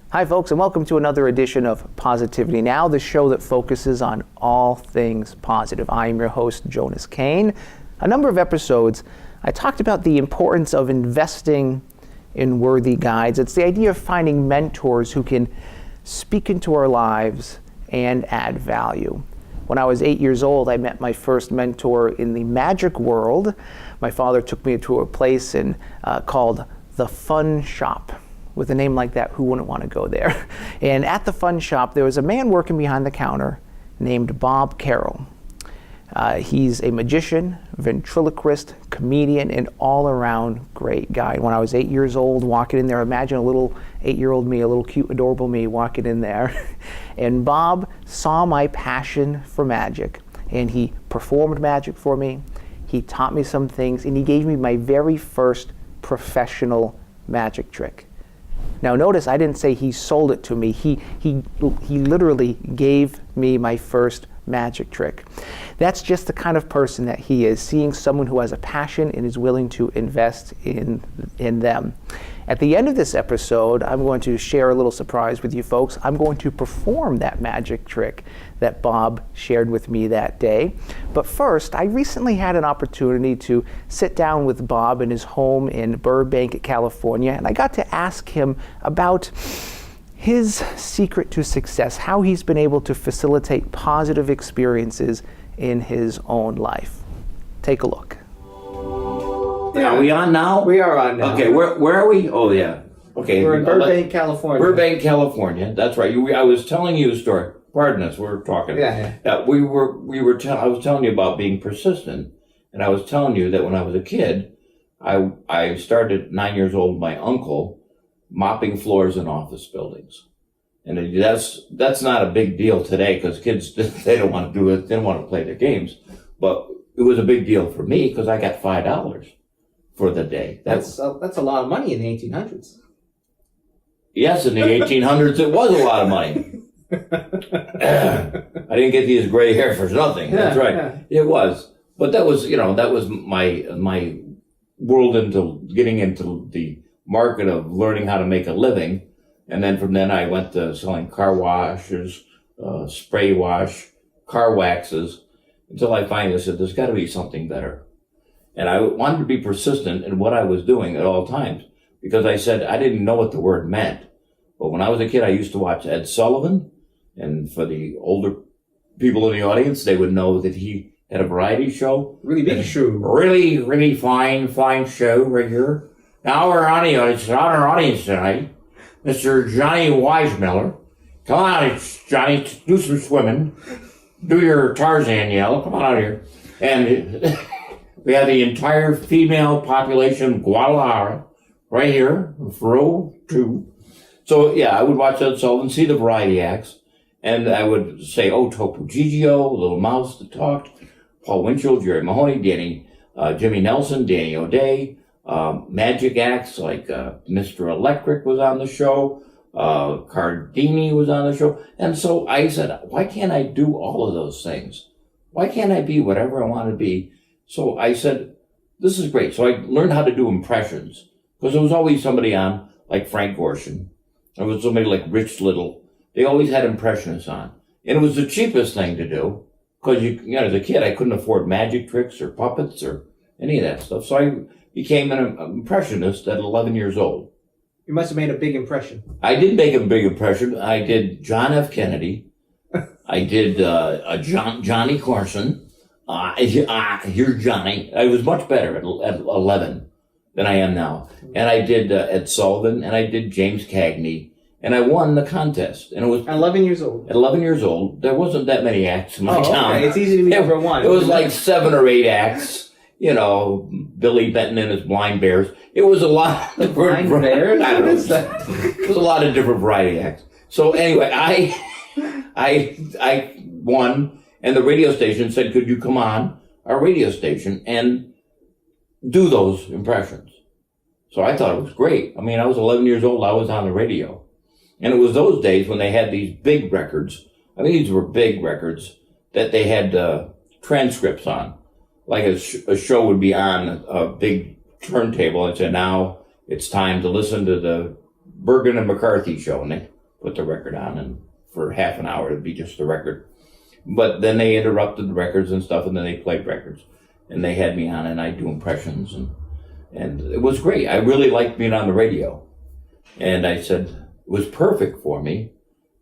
Hi folks, and welcome to another edition of Positivity Now, the show that focuses on all things positive. I am your host, Jonas Cain. A number of episodes, I talked about the importance of investing in worthy guides. It's the idea of finding mentors who can speak into our lives and add value. When I was 8 years old, I met my first mentor in the magic world. My father took me to a place called The Fun Shop. With a name like that, who wouldn't want to go there? And at the Fun Shop, there was a man working behind the counter named Bob Carroll. He's a magician, ventriloquist, comedian, and all-around great guy. When I was 8 years old, walking in there, imagine a little 8-year-old me, a little cute, adorable me walking in there. And Bob saw my passion for magic, and he performed magic for me. He taught me some things, and he gave me my very first professional magic trick. Now notice I didn't say he sold it to me. He literally gave me my first magic trick. That's just the kind of person that he is, seeing someone who has a passion and is willing to invest in them. At the end of this episode, I'm going to share a little surprise with you folks. I'm going to perform that magic trick that Bob shared with me that day. But first, I recently had an opportunity to sit down with Bob in his home in Burbank, California, and I got to ask him about his secret to success, how he's been able to facilitate positive experiences in his own life. Take a look. Yeah. Are we on now? We are on now. Okay, where are we? Oh, yeah. Okay. We're in Burbank, California. Burbank, California. That's right. I was telling you a story. Pardon us. We're talking. Yeah. I was telling you about being persistent, and I was telling you that when I was a kid, I started at 9 years old with my uncle mopping floors in office buildings, and that's not a big deal today because kids they don't want to do it. They don't want to play their games, but it was a big deal for me because I got $5 for the day. That's a lot of money in the 1800s. Yes, in the 1800s, it was a lot of money. I didn't get these gray hair for nothing. Yeah, that's right. Yeah. It was. But that was my world into getting into the market of learning how to make a living. And then from then I went to selling car washes, spray wash, car waxes, until I finally said, there's got to be something better. And I wanted to be persistent in what I was doing at all times, because I said I didn't know what the word meant. But when I was a kid, I used to watch Ed Sullivan. And for the older people in the audience, they would know that he had a variety show. Really big show. Really, really fine show right here. Now we're on our audience tonight. Mr. Johnny Weissmiller. Come on, Johnny, do some swimming. Do your Tarzan yell. Come on out here. And we have the entire female population of Guadalajara right here, row 2. So yeah, I would watch Ed Sullivan, see the variety acts, and I would say, oh, Topo Gigio, Little Mouse that talked, Paul Winchell, Jerry Mahoney, Jimmy Nelson, Danny O'Day, magic acts like Mr. Electric was on the show, Cardini was on the show, and so I said, why can't I do all of those things? Why can't I be whatever I want to be? So I said, this is great. So I learned how to do impressions, because there was always somebody on, like Frank Gorshin. There was somebody like Rich Little. They always had impressionists on. And it was the cheapest thing to do, because as a kid, I couldn't afford magic tricks or puppets or any of that stuff. So I became an impressionist at 11 years old. You must have made a big impression. I did make a big impression. I did John F. Kennedy. I did Johnny Carson. Here's Johnny. I was much better at 11 than I am now. And I did Ed Sullivan, and I did James Cagney, and I won the contest. And it was at 11 years old. At 11 years old, there wasn't that many acts in my town. Okay. It's easy to be number one. It was like 7 or 8 acts. Billy Benton and his Blind Bears. It was a lot of different Blind Bears? I don't know. It was a lot of different variety acts. So anyway, I won, and the radio station said, could you come on our radio station and do those impressions? So I thought it was great. I mean, I was 11 years old. I was on the radio. And it was those days when they had these big records. I mean, these were big records that they had transcripts on. Like a show would be on a big turntable and say, now it's time to listen to the Bergen and McCarthy show. And put the record on, and for half an hour it'd be just the record. But then they interrupted the records and stuff, and then they played records, and they had me on, and I'd do impressions, and it was great. I really liked being on the radio, and I said it was perfect for me,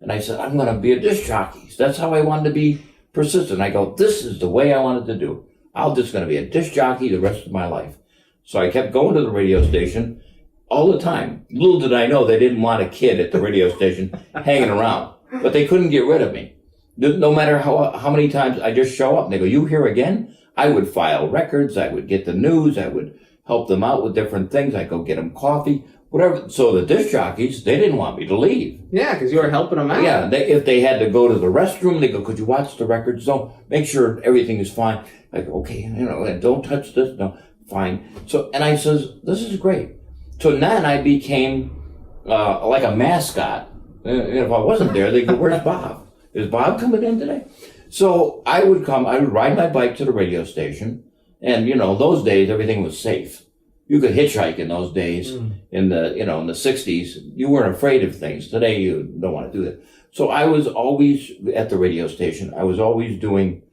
and I said I'm going to be a disc jockey. That's how I wanted to be persistent. I go, this is the way I wanted to do. I'm just going to be a disc jockey the rest of my life. So I kept going to the radio station all the time. Little did I know they didn't want a kid at the radio station hanging around, but they couldn't get rid of me. No matter how many times I just show up and they go, you here again? I would file records. I would get the news. I would help them out with different things. I'd go get them coffee, whatever. So the disc jockeys, they didn't want me to leave. Yeah, because you were helping them out. Yeah, if they had to go to the restroom, they go, could you watch the records? Don't make sure everything is fine. I go, okay, and don't touch this. No, fine. So, and I says, this is great. So then I became like a mascot. If I wasn't there, they go, where's Bob? Is Bob coming in today? So I would ride my bike to the radio station. And, those days, everything was safe. You could hitchhike in those days. In the 60s. You weren't afraid of things. Today, you don't want to do that. So I was always at the radio station. I was always doing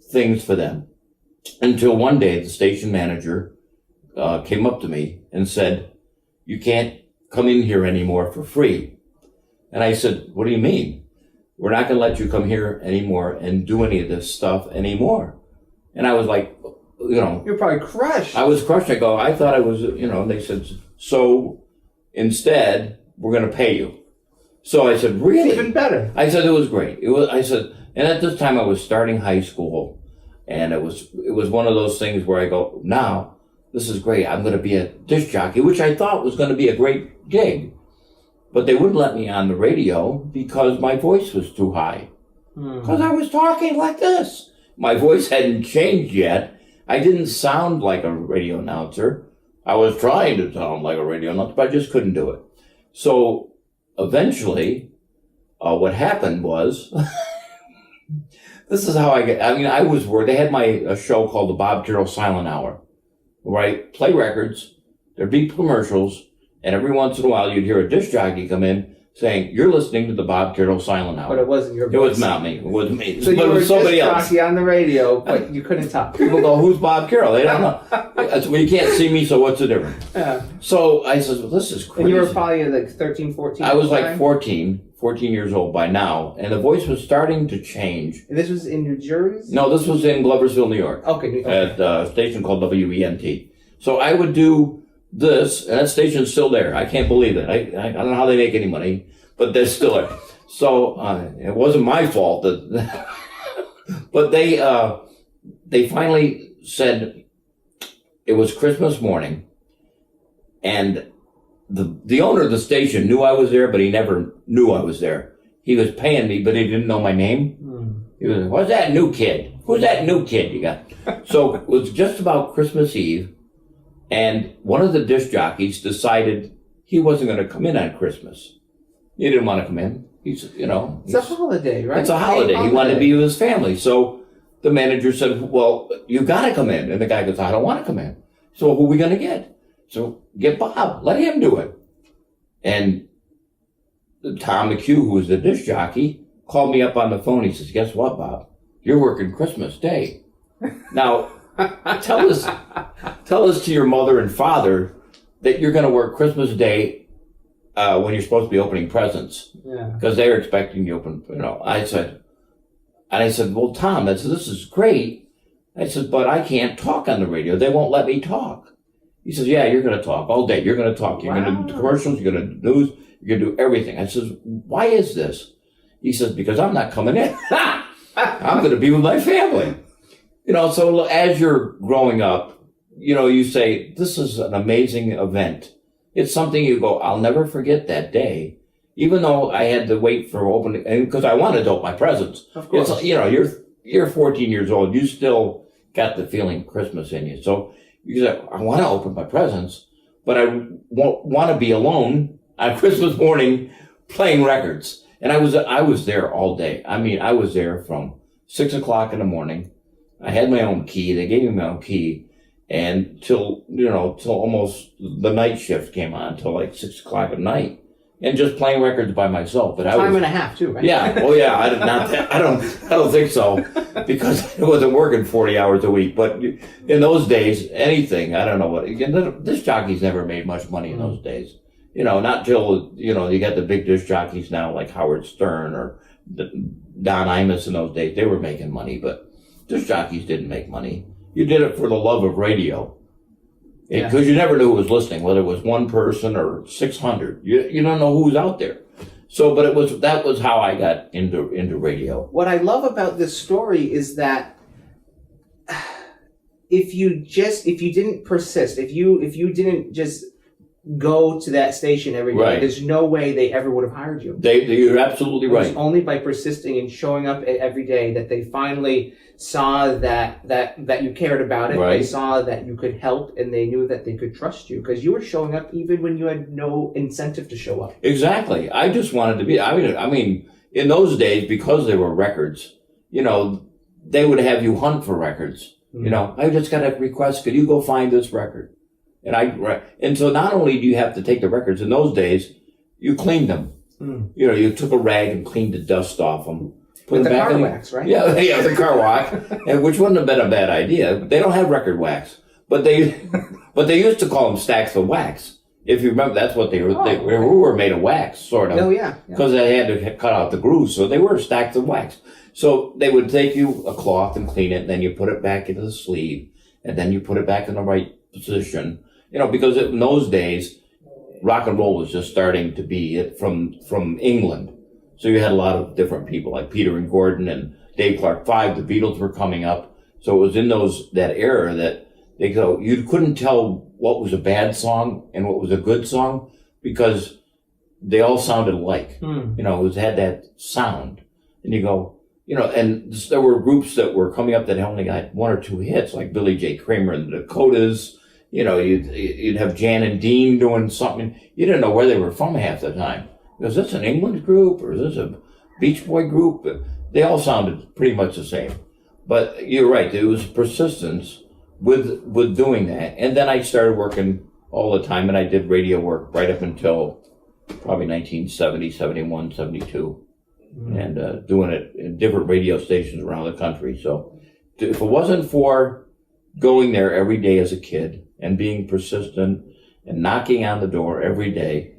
things for them. Until one day, the station manager came up to me and said, you can't come in here anymore for free. And I said, what do you mean? We're not going to let you come here anymore and do any of this stuff anymore. And I was like, You're probably crushed. I was crushed. I go, I thought I was, they said, so instead, we're going to pay you. So I said, really? It's even better. I said, it was great. I said, and at this time I was starting high school, and it was one of those things where I go, now, this is great. I'm going to be a disc jockey, which I thought was going to be a great gig. But they wouldn't let me on the radio because my voice was too high. Because I was talking like this. My voice hadn't changed yet. I didn't sound like a radio announcer. I was trying to sound like a radio announcer, but I just couldn't do it. So eventually, what happened was, this is how I was worried. They had a show called the Bob Carroll Silent Hour, where I play records, there'd be commercials, and every once in a while you'd hear a disc jockey come in saying, you're listening to the Bob Carroll Silent Hour. But it wasn't your voice. It was not me. It wasn't me. So but you it were was somebody disc else. jockey on the radio, but you couldn't talk. People go, who's Bob Carroll? They don't know. Well, you can't see me, so what's the difference? Yeah. So I said, well, this is crazy. And you were probably like 13, 14? I was like 14 years old by now, and the voice was starting to change. And this was in New Jersey? No, this was in Gloversville, New York. Okay. At a station called WENT. So I would do this, and that station's still there. I can't believe it. I don't know how they make any money, but they're still there. So it wasn't my fault that, but they finally said it was Christmas morning, and the owner of the station knew I was there, but he never knew I was there. He was paying me, but he didn't know my name. He was, what's that new kid? Who's that new kid you got? So it was just about Christmas Eve. And one of the disc jockeys decided he wasn't going to come in on Christmas. He didn't want to come in. It's a holiday, right? It's a holiday. He wanted to be with his family. So the manager said, well, you got to come in. And the guy goes, I don't want to come in. So who are we going to get? So get Bob. Let him do it. And Tom McHugh, who was the disc jockey, called me up on the phone. He says, guess what, Bob? You're working Christmas Day. Now, tell us to your mother and father that you're going to work Christmas Day when you're supposed to be opening presents. Yeah. Because they're expecting you to open, I said, well, Tom, this is great. I said, but I can't talk on the radio. They won't let me talk. He says, yeah, you're going to talk all day. You're going to talk. You're going to do commercials. You're going to do news. You're going to do everything. I says, why is this? He says, because I'm not coming in. I'm going to be with my family. So as you're growing up, you say, this is an amazing event. It's something you go, I'll never forget that day. Even though I had to wait for opening, because I wanted to open my presents. Of course. You're 14 years old. You still got the feeling of Christmas in you. So you say, I want to open my presents, but I want to be alone on Christmas morning playing records. And I was there all day. I was there from 6 o'clock in the morning. I had my own key. They gave me my own key. And till almost the night shift came on, till like 6 o'clock at night. and just playing records by myself. But Time and a half too, right? Yeah. Oh yeah. I don't think so, because I wasn't working 40 hours a week. But in those days, anything, I don't know what. Again, disc jockeys never made much money in those days. Not till you got the big disc jockeys now, like Howard Stern or Don Imus. In those days, they were making money, but disc jockeys didn't make money. You did it for the love of radio, because you never knew who was listening, whether it was one person or 600. You don't know who's out there. So, but that was how I got into radio. What I love about this story is that if you didn't persist, if you didn't just go to that station every day, there's no way they ever would have hired you. You're absolutely right. It was only by persisting and showing up every day that they finally saw that you cared about it. Right. They saw that you could help, and they knew that they could trust you, because you were showing up even when you had no incentive to show up. Exactly. I just wanted to be. I mean, in those days, because they were records, they would have you hunt for records. I just got a request. Could you go find this record? And so not only do you have to take the records, in those days, you cleaned them. You took a rag and cleaned the dust off them. With the car wax, right? Yeah, the car wax, which wouldn't have been a bad idea. They don't have record wax, but they used to call them stacks of wax. If you remember, that's what they were. They were made of wax, sort of. Oh yeah. Because they had to cut out the grooves, so they were stacks of wax. So they would take you a cloth and clean it, and then you put it back into the sleeve, and then you put it back in the right position. Because in those days, rock and roll was just starting to be from England. So you had a lot of different people like Peter and Gordon and Dave Clark 5. The Beatles were coming up. So it was in that era that you couldn't tell what was a bad song and what was a good song, because they all sounded alike. It had that sound. And you go, and there were groups that were coming up that only got one or two hits, like Billy J. Kramer and the Dakotas. You'd have Jan and Dean doing something. You didn't know where they were from half the time. Is this an England group or is this a Beach Boy group? They all sounded pretty much the same. But you're right, it was persistence with doing that. And then I started working all the time, and I did radio work right up until probably 1970, 71, 72. And doing it in different radio stations around the country. So if it wasn't for going there every day as a kid and being persistent and knocking on the door every day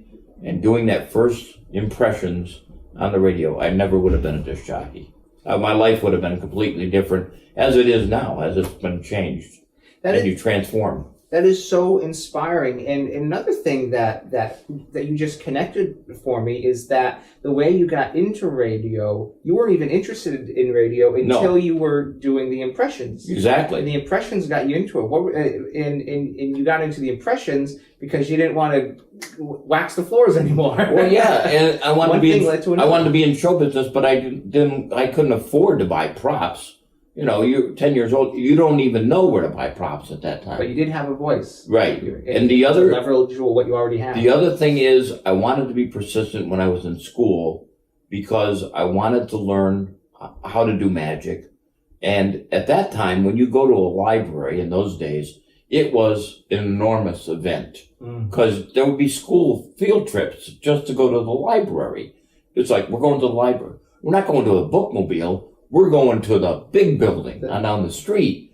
and doing that first impressions on the radio, I never would have been a disc jockey. My life would have been completely different, as it is now, as it's been changed. You transform. That is so inspiring. And another thing that you just connected for me is that the way you got into radio, you weren't even interested in radio until you were doing the impressions. Exactly. And the impressions got you into it. And you got into the impressions because you didn't want to wax the floors anymore. Well, yeah, and I wanted to be in show business, but I couldn't afford to buy props. You're 10 years old. You don't even know where to buy props at that time. But you did have a voice. Right. And the other... leverage what you already have. The other thing is, I wanted to be persistent when I was in school, because I wanted to learn how to do magic. And at that time, when you go to a library in those days, it was an enormous event. Because there would be school field trips just to go to the library. It's like, we're going to the library. We're not going to a bookmobile. We're going to the big building on down the street,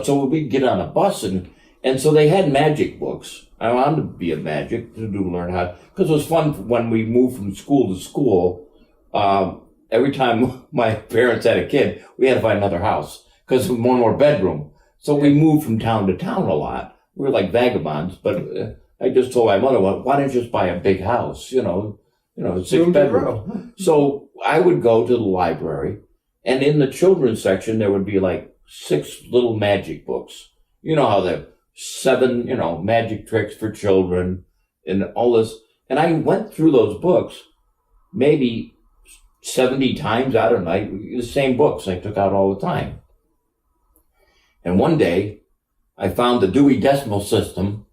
so we'd get on a bus and so they had magic books. I wanted to be a magic to learn how, because it was fun when we moved from school to school. Every time my parents had a kid, we had to find another house because one more bedroom. So we moved from town to town a lot. We were like vagabonds, but I just told my mother, well, why don't you just buy a big house, 6 bedrooms. So I would go to the library. And in the children's section, there would be like 6 little magic books. You know how the 7, magic tricks for children and all this. And I went through those books maybe 70 times. I don't know, the same books I took out all the time. And one day I found the Dewey Decimal System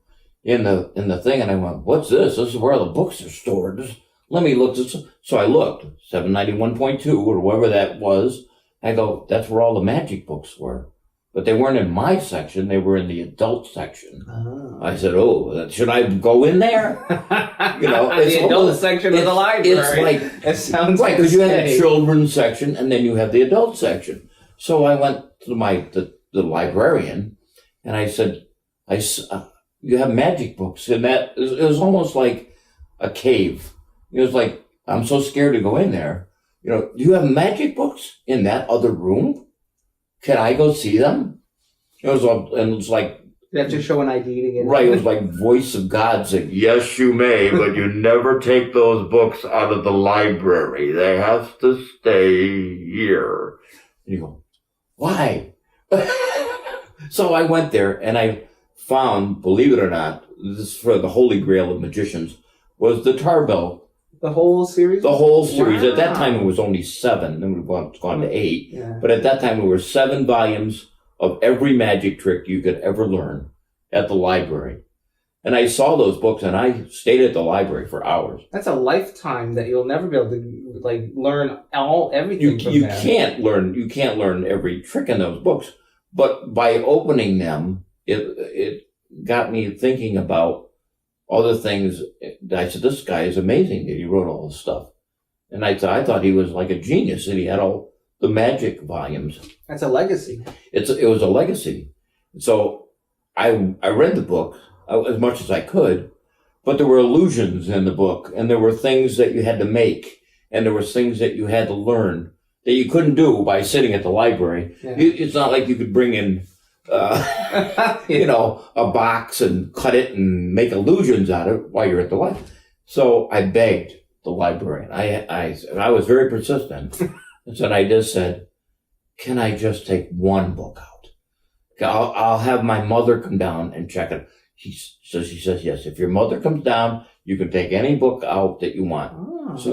in the thing, and I went, what's this? This is where the books are stored. Let me look this. So I looked, 791.2 or whatever that was. I go, that's where all the magic books were. but they weren't in my section. They were in the adult section. Oh. I said, "Oh, should I go in there?" It's the adult section of the library. It's like it sounds right, because you have the insane. children's section and then you have the adult section. So I went to the librarian, and I said, "You have magic books," and it was almost like a cave. It was like, I'm so scared to go in there. Do you have magic books in that other room? Can I go see them? It was like, You have to show an ID to get in. right, it was like voice of God saying, "Yes, you may, but you never take those books out of the library. They have to stay here." And you go, "Why?" So I went there and I found, believe it or not, this is for the holy grail of magicians, was the Tarbell. The whole series? The whole series. Wow. At that time it was only 7, then we've gone to 8. Yeah. But at that time there were 7 volumes of every magic trick you could ever learn at the library. And I saw those books and I stayed at the library for hours. That's a lifetime that you'll never be able to learn everything from You that. can't learn every trick in those books, but by opening them, it got me thinking about other things. I said, "This guy is amazing that he wrote all this stuff." And I thought he was like a genius and he had all the magic volumes. That's a legacy. It was a legacy. So I read the book as much as I could, but there were illusions in the book, and there were things that you had to make, and there were things that you had to learn that you couldn't do by sitting at the library. Yeah. It's not like you could bring in, a box and cut it and make illusions out of it while you're at the library. So I begged the librarian. I was very persistent. And so I just said, "Can I just take one book out? I'll have my mother come down and check it." She says, "Yes, if your mother comes down, you can take any book out that you want." Oh. So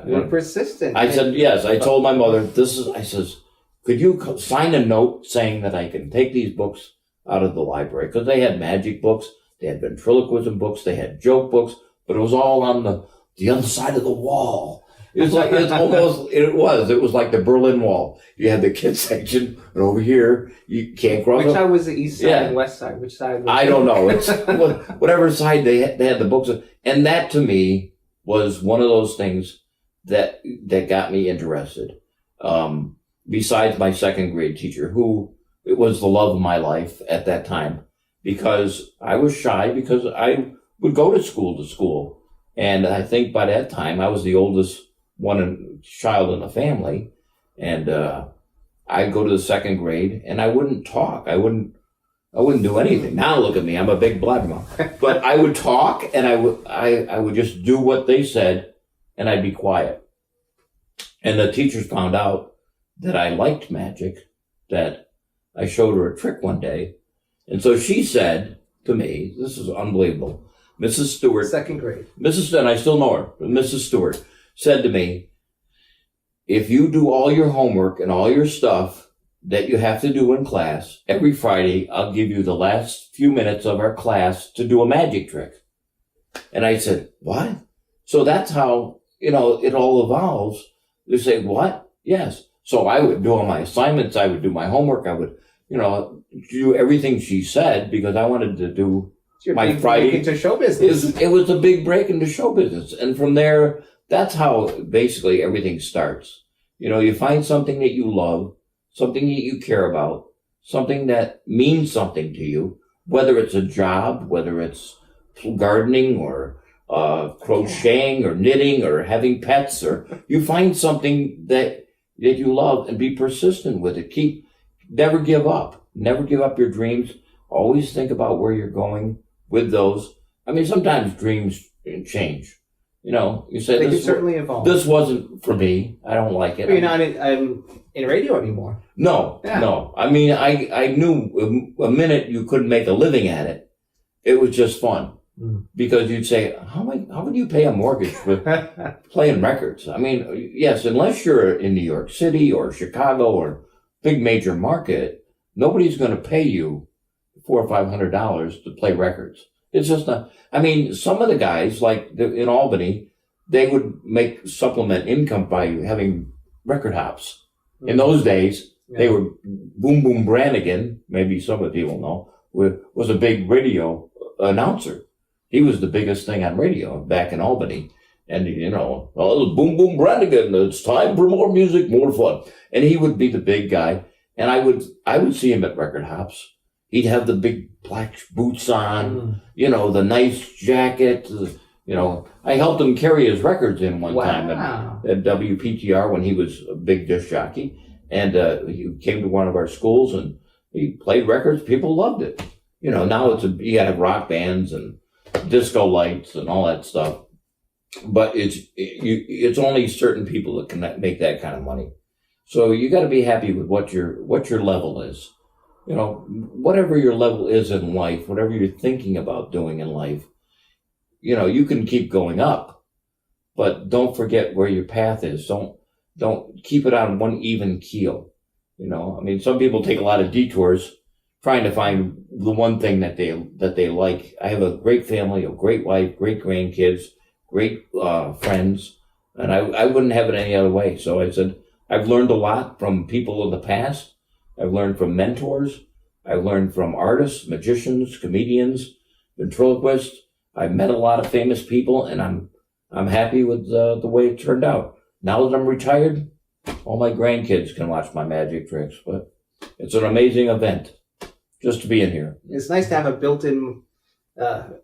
You're persistent. I said, yes. I told my mother, I says, "Could you sign a note saying that I can take these books out of the library?" Because they had magic books, they had ventriloquism books, they had joke books, but it was all on the other side of the wall. It was like, it was like the Berlin Wall. You had the kids section, and over here, you can't cross. Which side was the east side Yeah. and west side? Which side was I don't know. It's whatever side they had the books. And that to me was one of those things that got me interested. Besides my 2nd grade teacher, who it was the love of my life at that time, because I was shy because I would go to school. And I think by that time I was the oldest child in the family. And, I'd go to the 2nd grade and I wouldn't talk. I wouldn't do anything. Now look at me. I'm a big blabbermouth. But I would talk and I would just do what they said and I'd be quiet. And the teachers found out that I liked magic, that I showed her a trick one day. And so she said to me, this is unbelievable, Mrs. Stewart. 2nd grade. And I still know her, but Mrs. Stewart said to me, "If you do all your homework and all your stuff that you have to do in class, every Friday, I'll give you the last few minutes of our class to do a magic trick." And I said, "What?" So that's how, it all evolves. They say, "What?" Yes. So I would do all my assignments. I would do my homework. I would, do everything she said because I wanted to do my Friday. Break into show business. It was a big break into show business. And from there, that's how basically everything starts. You find something that you love, something that you care about, something that means something to you, whether it's a job, whether it's gardening or crocheting or knitting or having pets, or you find something that you love and be persistent with it. Never give up. Never give up your dreams. Always think about where you're going with those. I mean, sometimes dreams change. You say They can certainly evolve. This wasn't for me. I don't like it. But you're not in radio anymore. No, Yeah. no. I mean, I knew a minute you couldn't make a living at it. It was just fun. Because you'd say, how would you pay a mortgage for playing records? I mean, yes, unless you're in New York City or Chicago or big major market, nobody's going to pay you $400 or $500 to play records. It's just not. I mean, some of the guys, like in Albany, they would supplement income by having record hops. In those days, Yeah. They were Boom Boom Brannigan, maybe some of the people know, was a big radio announcer. He was the biggest thing on radio back in Albany. And, oh, Boom Boom Brannigan, it's time for more music, more fun. And he would be the big guy. And I would see him at record hops. He'd have the big black boots on, the nice jacket. I helped him carry his records in one time at WPTR when he was a big disc jockey. And he came to one of our schools and he played records. People loved it. Now you have rock bands and disco lights and all that stuff. But it's only certain people that can make that kind of money. So you got to be happy with what your level is. Whatever your level is in life, whatever you're thinking about doing in life, you can keep going up, but don't forget where your path is. Don't keep it on one even keel. Some people take a lot of detours trying to find the one thing that they like. I have a great family, a great wife, great grandkids, great friends, and I wouldn't have it any other way. So I said, I've learned a lot from people in the past. I've learned from mentors. I've learned from artists, magicians, comedians, ventriloquists. I've met a lot of famous people, and I'm happy with the way it turned out. Now that I'm retired, all my grandkids can watch my magic tricks, but it's an amazing event just to be in here. It's nice to have a built-in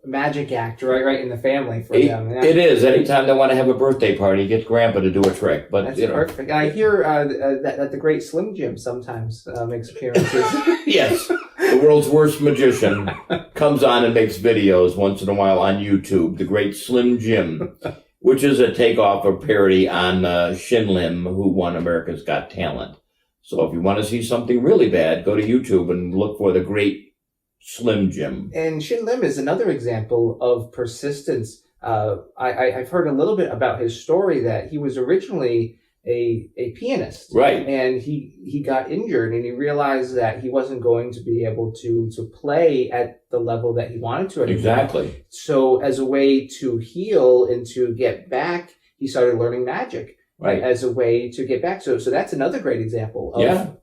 magic act right in the family for them. Yeah. It is. Anytime they want to have a birthday party, get Grandpa to do a trick. But that's perfect. I hear that the great Slim Jim sometimes makes appearances. Yes, the world's worst magician comes on and makes videos once in a while on YouTube. The great Slim Jim, which is a takeoff or parody on Shin Lim, who won America's Got Talent. So if you want to see something really bad, go to YouTube and look for the great Slim Jim. And Shin Lim is another example of persistence. I've heard a little bit about his story that he was originally a pianist. Right. And he got injured and he realized that he wasn't going to be able to play at the level that he wanted to anymore. Exactly. So as a way to heal and to get back, he started learning magic. Right. As a way to get back. So that's another great example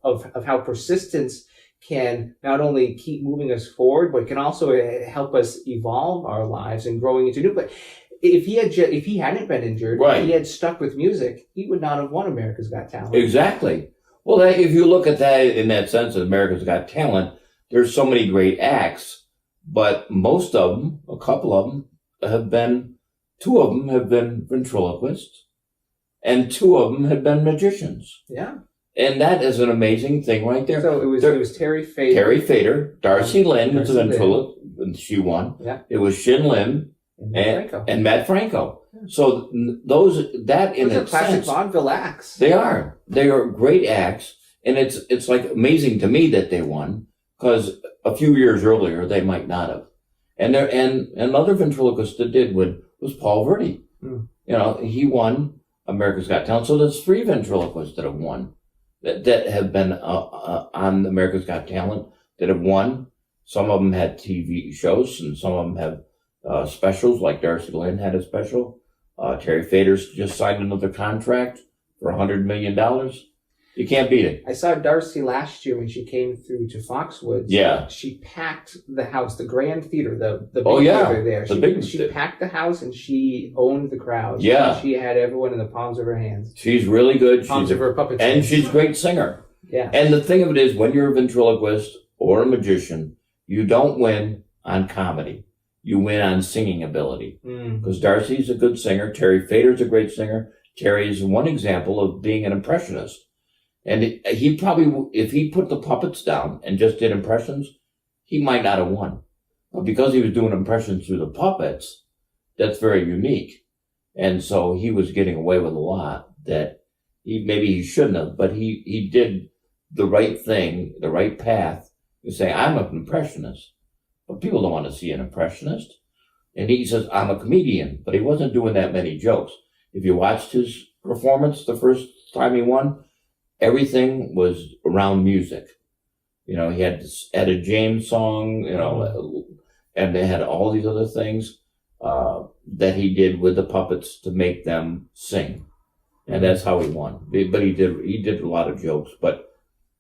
of how persistence can not only keep moving us forward, but can also help us evolve our lives and growing into new. But if he hadn't been injured, if he had stuck with music, he would not have won America's Got Talent. Exactly. Well, if you look at that in that sense of America's Got Talent, there's so many great acts, but most of them, two of them have been ventriloquists, and 2 of them have been magicians. Yeah. And that is an amazing thing right there. So it was Terry Fader. Terry Fader, Darcy Lynn was a ventriloquist, and she won. Yeah. It was Shin Lim and Matt Franco. Yeah. So those are classic vaudeville acts. They are great acts, and it's like amazing to me that they won, because a few years earlier they might not have. And another ventriloquist that did win was Paul Verdi. He won America's Got Talent. So there's 3 ventriloquists that have won. That have been on America's Got Talent, that have won. Some of them had TV shows, and some of them have specials, like Darcy Lynn had a special. Terry Fader's just signed another contract for $100 million. You can't beat it. I saw Darcy last year when she came through to Foxwoods. Yeah. She packed the house, the Grand Theater, the big theater there. She packed the house and she owned the crowd. Yeah. She had everyone in the palms of her hands. She's really good. Palms of her puppets. And she's a great singer. Yeah. And the thing of it is, when you're a ventriloquist or a magician, you don't win on comedy. You win on singing ability. Because Darcy's a good singer. Terry Fader's a great singer. Terry is one example of being an impressionist. And he probably, if he put the puppets down and just did impressions, he might not have won. But because he was doing impressions through the puppets, that's very unique. And so he was getting away with a lot that maybe he shouldn't have, but he did the right thing, the right path, to say, I'm an impressionist. But people don't want to see an impressionist. And he says, I'm a comedian, but he wasn't doing that many jokes. If you watched his performance the first time he won, everything was around music. He had this Etta James song, and they had all these other things that he did with the puppets to make them sing. And that's how he won. But he did a lot of jokes. But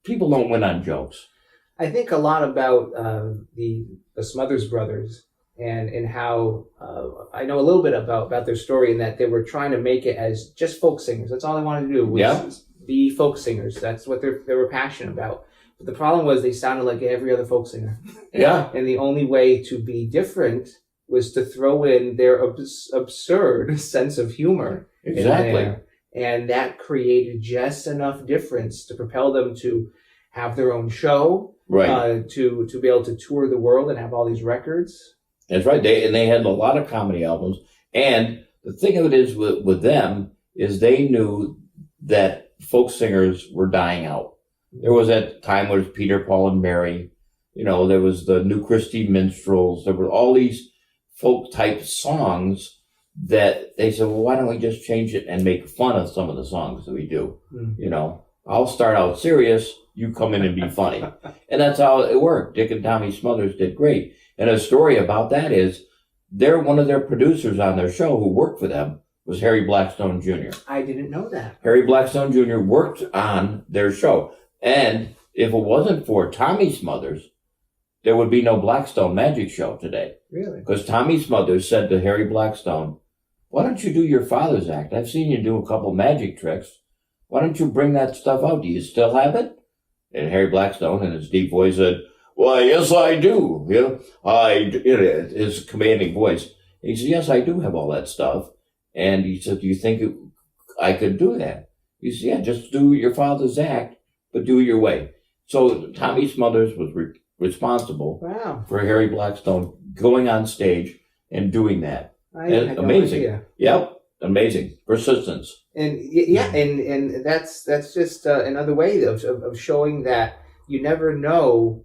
people don't win on jokes. I think a lot about the Smothers Brothers and how I know a little bit about their story, in that they were trying to make it as just folk singers. That's all they wanted to do was be folk singers. That's what they were passionate about. But the problem was they sounded like every other folk singer. Yeah. And the only way to be different was to throw in their absurd sense of humor. Exactly. In there. And that created just enough difference to propel them to have their own show, Right. To be able to tour the world and have all these records. That's right. They had a lot of comedy albums. And the thing of it is with them is they knew that folk singers were dying out. There was that time where it was Peter, Paul, and Mary. You know, there was the New Christie Minstrels. There were all these folk type songs that they said, well, why don't we just change it and make fun of some of the songs that we do? You know, I'll start out serious, you come in and be funny. And that's how it worked. Dick and Tommy Smothers did great. And a story about that is one of their producers on their show who worked for them was Harry Blackstone Jr. I didn't know that. Harry Blackstone Jr. worked on their show. And if it wasn't for Tommy Smothers, there would be no Blackstone Magic Show today. Really? Because Tommy Smothers said to Harry Blackstone, why don't you do your father's act? I've seen you do a couple magic tricks. Why don't you bring that stuff out? Do you still have it? And Harry Blackstone, in his deep voice, said, why, yes, I do. You know, his commanding voice. He said, yes, I do have all that stuff. And he said, do you think I could do that? He said, yeah, just do your father's act, but do it your way. So Tommy Smothers was responsible for Harry Blackstone going on stage and doing that. Amazing. No idea. Yep. Amazing. Persistence. And and that's just another way of showing that you never know.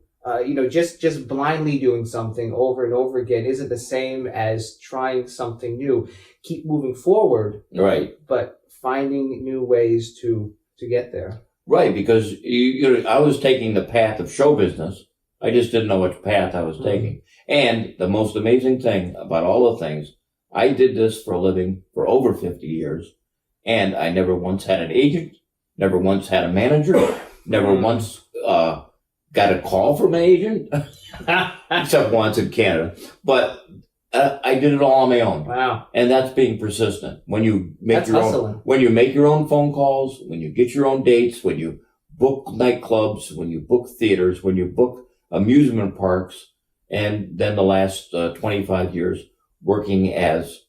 Just blindly doing something over and over again isn't the same as trying something new. Keep moving forward, right? But finding new ways to get there. Right, because I was taking the path of show business. I just didn't know which path I was taking. And the most amazing thing about all the things, I did this for a living for over 50 years, and I never once had an agent, never once had a manager, never once got a call from an agent, except once in Canada. But I did it all on my own. Wow. And that's being persistent. When you make hustling. When you make your own phone calls, when you get your own dates, when you book nightclubs, when you book theaters, when you book amusement parks, and then the last 25 years working as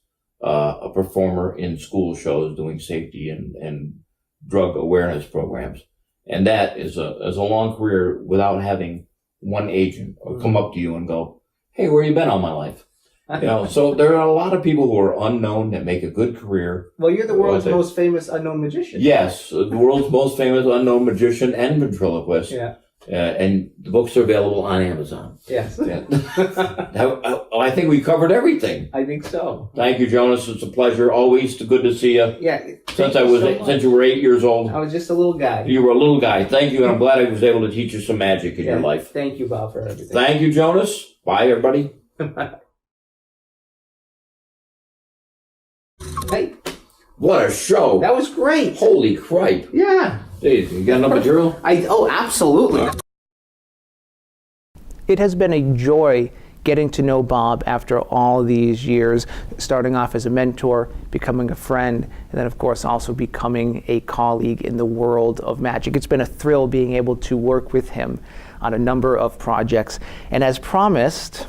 a performer in school shows, doing safety and drug awareness programs. And that is a long career without having one agent or come up to you and go, hey, where you been all my life? You know, so there are a lot of people who are unknown that make a good career. Well, you're the world's most famous unknown magician. Yes, the world's most famous unknown magician and ventriloquist. Yeah. And the books are available on Amazon. Yes. Yeah. I think we covered everything. I think so. Thank you, Jonas. It's a pleasure. Always good to see you. Yeah. Since you were 8 years old. I was just a little guy. You were a little guy. Thank you, and I'm glad I was able to teach you some magic in your life. Thank you, Bob, for everything. Thank you, Jonas. Bye, everybody. Hey. What a show. That was great. Holy cripe. Yeah. Hey, you got enough material? Absolutely. It has been a joy getting to know Bob after all these years, starting off as a mentor, becoming a friend, and then of course also becoming a colleague in the world of magic. It's been a thrill being able to work with him on a number of projects. And as promised,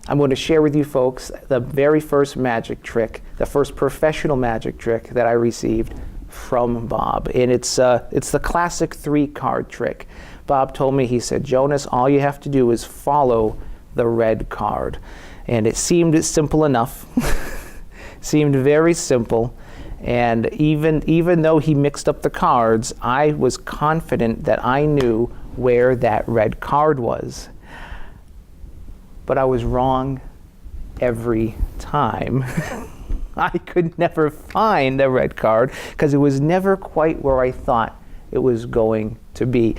I'm going to share with you folks the very first magic trick, the first professional magic trick that I received from Bob. And it's the classic 3-card trick. Bob told me, he said, Jonas, all you have to do is follow the red card. And it seemed simple enough. Seemed very simple. And even though he mixed up the cards, I was confident that I knew where that red card was. But I was wrong every time. I could never find the red card because it was never quite where I thought it was going to be.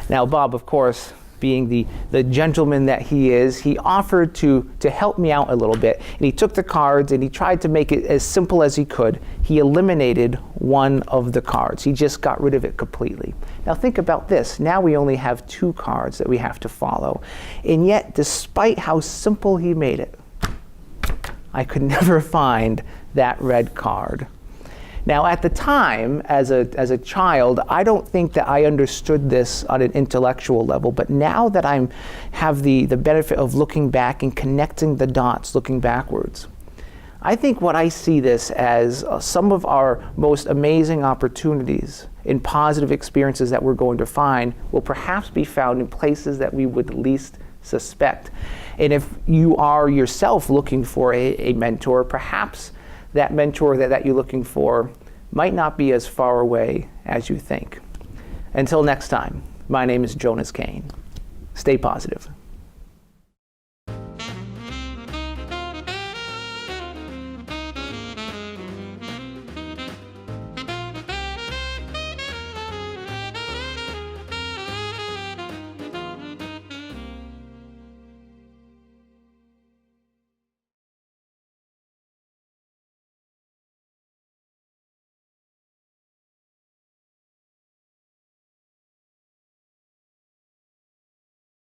Now, Bob, of course, being the gentleman that he is, he offered to help me out a little bit. And he took the cards and he tried to make it as simple as he could. He eliminated one of the cards. He just got rid of it completely. Now think about this. Now we only have 2 cards that we have to follow. And yet, despite how simple he made it, I could never find that red card. Now, at the time, as a child, I don't think that I understood this on an intellectual level, but now that I have the benefit of looking back and connecting the dots, looking backwards, I think what I see this as some of our most amazing opportunities in positive experiences that we're going to find will perhaps be found in places that we would least suspect. And if you are yourself looking for a mentor, perhaps that mentor that you're looking for might not be as far away as you think. Until next time, my name is Jonas Cain. Stay positive.